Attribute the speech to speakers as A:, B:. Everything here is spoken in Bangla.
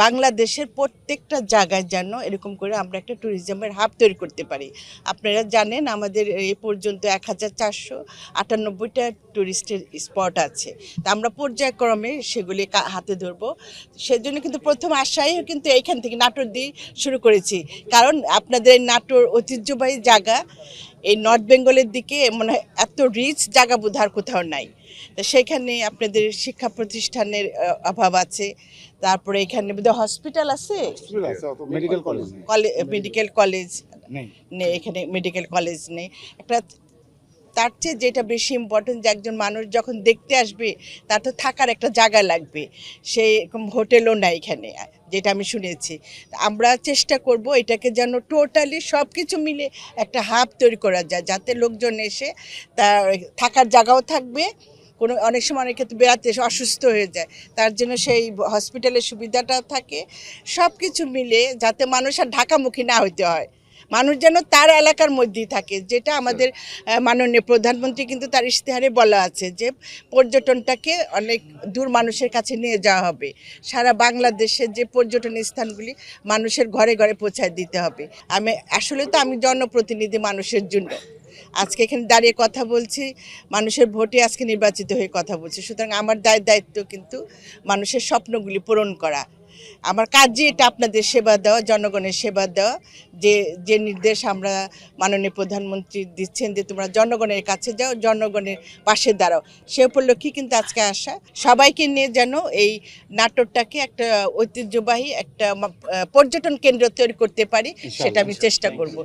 A: বাংলাদেশের প্রত্যেকটা জায়গায় যেন এরকম করে আমরা একটা ট্যুরিজমের হাব তৈরি করতে পারি। আপনারা জানেন আমাদের এ পর্যন্ত 1498টা ট্যুরিস্টের স্পট আছে। তা আমরা পর্যায়ক্রমে সেগুলি হাতে ধরবো। সেজন্য কিন্তু প্রথম আশাই কিন্তু এইখান থেকে নাটোর দিয়ে শুরু করেছি, কারণ আপনাদের এই নাটোর ঐতিহ্যবাহী জায়গা এই নর্থ বেঙ্গলের দিকে মানে এত রিচ জায়গা বোধহয় কোথাও নাই। তো সেখানে আপনাদের শিক্ষা প্রতিষ্ঠানের অভাব আছে। তারপরে এখানে বোধহয় হসপিটাল আছে,
B: মেডিকেল কলেজ
A: মেডিকেল কলেজ
B: নেই।
A: নেই, এখানে মেডিকেল কলেজ নেই। একটা তার চেয়ে যেটা বেশি ইম্পর্টেন্ট যে একজন মানুষ যখন দেখতে আসবে তার তো থাকার একটা জায়গা লাগবে, সেরকম হোটেলও নাই এখানে, যেটা আমি শুনেছি। আমরা চেষ্টা করব এটাকে যেন টোটালি সব কিছু মিলে একটা হাব তৈরি করা যায়, যাতে লোকজন এসে তার থাকার জায়গাও থাকবে। কোনো অনেক সময় অনেক ক্ষেত্রে বেড়াতে এসে অসুস্থ হয়ে যায়, তার জন্য সেই হসপিটালের সুবিধাটাও থাকে। সব কিছু মিলে যাতে মানুষ আর ঢাকামুখী না হইতে হয়, মানুষ যেন তার এলাকার মধ্যেই থাকে, যেটা আমাদের মাননীয় প্রধানমন্ত্রী কিন্তু তার ইশতেহারে বলা আছে যে পর্যটনটাকে অনেক দূর মানুষের কাছে নিয়ে যাওয়া হবে। সারা বাংলাদেশের যে পর্যটন স্থানগুলি মানুষের ঘরে ঘরে পৌঁছায় দিতে হবে। আমি জনপ্রতিনিধি, মানুষের জন্য আজকে এখানে দাঁড়িয়ে কথা বলছি, মানুষের ভোটে আজকে নির্বাচিত হয়ে কথা বলছি। সুতরাং আমার দায়িত্ব কিন্তু মানুষের স্বপ্নগুলি পূরণ করা। আমার কাজই এটা, আপনাদের সেবা দেওয়া, জনগণের সেবা দেওয়া। যে যে নির্দেশ আমরা মাননীয় প্রধানমন্ত্রী দিচ্ছেন যে তোমরা জনগণের কাছে যাও, জনগণের পাশে দাঁড়াও, সে উপলক্ষে কিন্তু আজকে আসা। সবাইকে নিয়ে যেন এই নাটোরটাকে একটা ঐতিহ্যবাহী একটা পর্যটন কেন্দ্র তৈরি করতে পারি, সেটা আমি চেষ্টা করব।